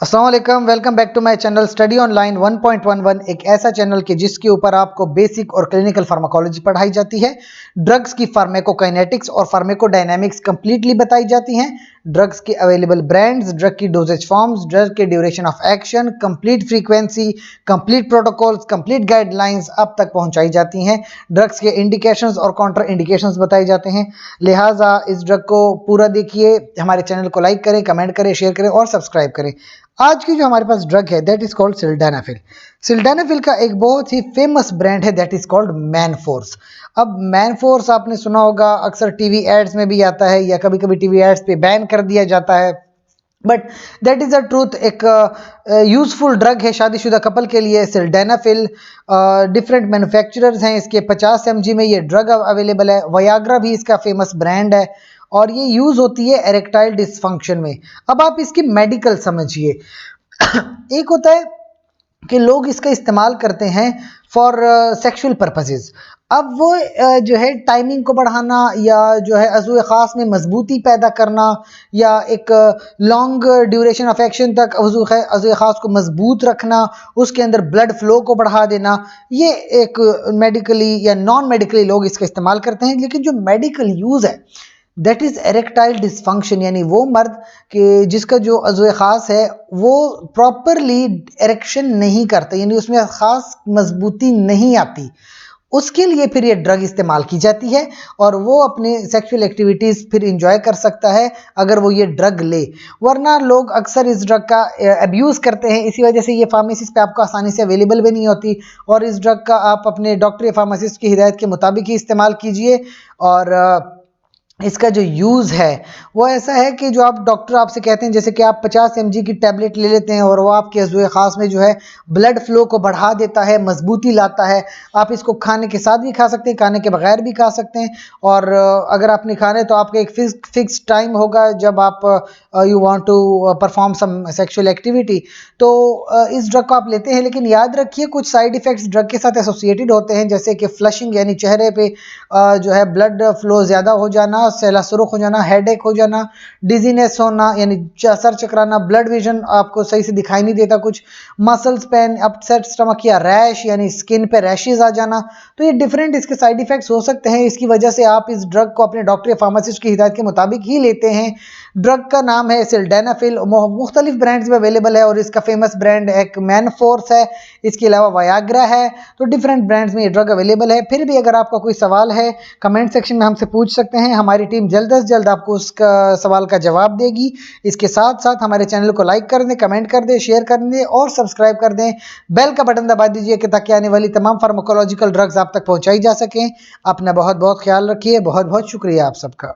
अस्सलाम वालेकुम, welcome back to my channel study online 1.11। एक ऐसा चैनल कि जिसके ऊपर आपको बेसिक और क्लिनिकल फार्माकोलॉजी पढ़ाई जाती है, ड्रग्स की फार्माकोकाइनेटिक्स और फार्माकोडायनामिक्स कंप्लीटली बताई जाती हैं, ड्रग्स के अवेलेबल ब्रांड्स, ड्रग की डोजेज फॉर्म्स, ड्रग के duration of action, complete frequency, complete protocols, complete guidelines आप तक पहुंचाई जाती हैं। ड्रग्स के इंडिकेशंस और काउंटर इंडिकेशंस बताए जाते हैं। लिहाजा इस ड्रग को पूरा देखिए, हमारे चैनल को लाइक करें, कमेंट करें, शेयर करें और सब्सक्राइब करें। आज की जो हमारे पास ड्रग है that is called sildenafil. Sildenafil का एक बहुत ही फेमस ब्रांड है दैट इज कॉल्ड मैनफोर्स। अब मैनफोर्स आपने सुना होगा, अक्सर टीवी एड्स में भी आता है या कभी कभी टीवी एड्स पे बैन कर दिया जाता है, but that is a truth. एक यूजफुल ड्रग है शादीशुदा कपल के लिए सिल्डेनाफिल। डिफरेंट मैन्युफैक्चरर्स हैं इसके, 50 mg में ये ड्रग अवेलेबल है। वयाग्रा भी इसका फेमस ब्रांड है और ये यूज होती है एरेक्टाइल डिसफंक्शन में। अब आप इसकी मेडिकल समझिए। एक होता है कि लोग इसका इस्तेमाल करते हैं फॉर सेक्सुअल पर्पसेस। अब वो जो है टाइमिंग को बढ़ाना या जो है अज़ू ख़ास में मजबूती पैदा करना या एक लॉन्ग ड्यूरेशन ऑफ एक्शन तक अज़ू ख़ास को मजबूत रखना, उसके अंदर ब्लड फ्लो को बढ़ा देना, ये एक मेडिकली या नॉन मेडिकली लोग इसका इस्तेमाल करते हैं। लेकिन जो मेडिकल यूज़ है दैट इज़ एरेक्टाइल डिसफंक्शन, यानी वो मर्द कि जिसका जो अज़ू ख़ास है वो प्रॉपरली एरेक्शन नहीं करता, यानी उसमें ख़ास मजबूती नहीं आती, उसके लिए फिर ये ड्रग इस्तेमाल की जाती है और वो अपने सेक्सुअल एक्टिविटीज़ फिर इंजॉय कर सकता है अगर वो ये ड्रग ले। वरना लोग अक्सर इस ड्रग का अब्यूज़ करते हैं, इसी वजह से ये फार्मेसिस्ट पे आपको आसानी से अवेलेबल भी नहीं होती और इस ड्रग का आप अपने डॉक्टर या फार्मासिस्ट की हिदायत के मुताबिक ही इस्तेमाल कीजिए। और इसका जो यूज़ है वो ऐसा है कि जो आप डॉक्टर आपसे कहते हैं, जैसे कि आप 50 mg की टैबलेट ले लेते हैं और वो आपके अज़ू ख़ास में जो है ब्लड फ्लो को बढ़ा देता है, मजबूती लाता है। आप इसको खाने के साथ भी खा सकते हैं, खाने के बगैर भी खा सकते हैं। और अगर आपने खाना है तो आपका एक फिक्स टाइम होगा जब आप you want to perform some sexual activity, तो इस ड्रग को आप लेते हैं। लेकिन याद रखिए कुछ साइड इफ़ेक्ट्स ड्रग के साथ एसोसिएटेड होते हैं, जैसे कि फ्लशिंग यानी चेहरे पे जो है ब्लड फ्लो ज़्यादा हो जाना, सहला सुरुख हो जाना, हेडेक हो जाना, डिजीनेस होना यानी सर चकराना, ब्लड विजन आपको सही से दिखाई नहीं देता, कुछ मसल्स पेन, अपसेट स्टमक या रैश यानी स्किन पे रैशेज आ जाना। तो ये डिफरेंट इसके साइड इफेक्ट्स हो सकते हैं। इसकी वजह से आप इस ड्रग को अपने डॉक्टर या फार्मासिस्ट की हिदायत के मुताबिक ही लेते हैं। ड्रग का नाम है सिल्डेनाफिल, मुख्तलिफ ब्रांड्स में अवेलेबल है और इसका फेमस ब्रांड एक मैनफोर्स है, इसके अलावा वयाग्रा है। तो डिफरेंट ब्रांड्स में ये ड्रग अवेलेबल है। फिर भी अगर आपका कोई सवाल है कमेंट सेक्शन में हमसे पूछ सकते हैं, हमारी टीम जल्द से जल्द आपको उसका सवाल का जवाब देगी। इसके साथ साथ हमारे चैनल को लाइक कर दें, कमेंट कर दें, शेयर कर दें और सब्सक्राइब कर दें। बेल का बटन दबा दीजिए कि ताकि आने वाली तमाम फार्माकोलॉजिकल ड्रग्स आप तक पहुंचाई जा सकें। अपना बहुत बहुत ख्याल रखिए। बहुत बहुत शुक्रिया आप सबका।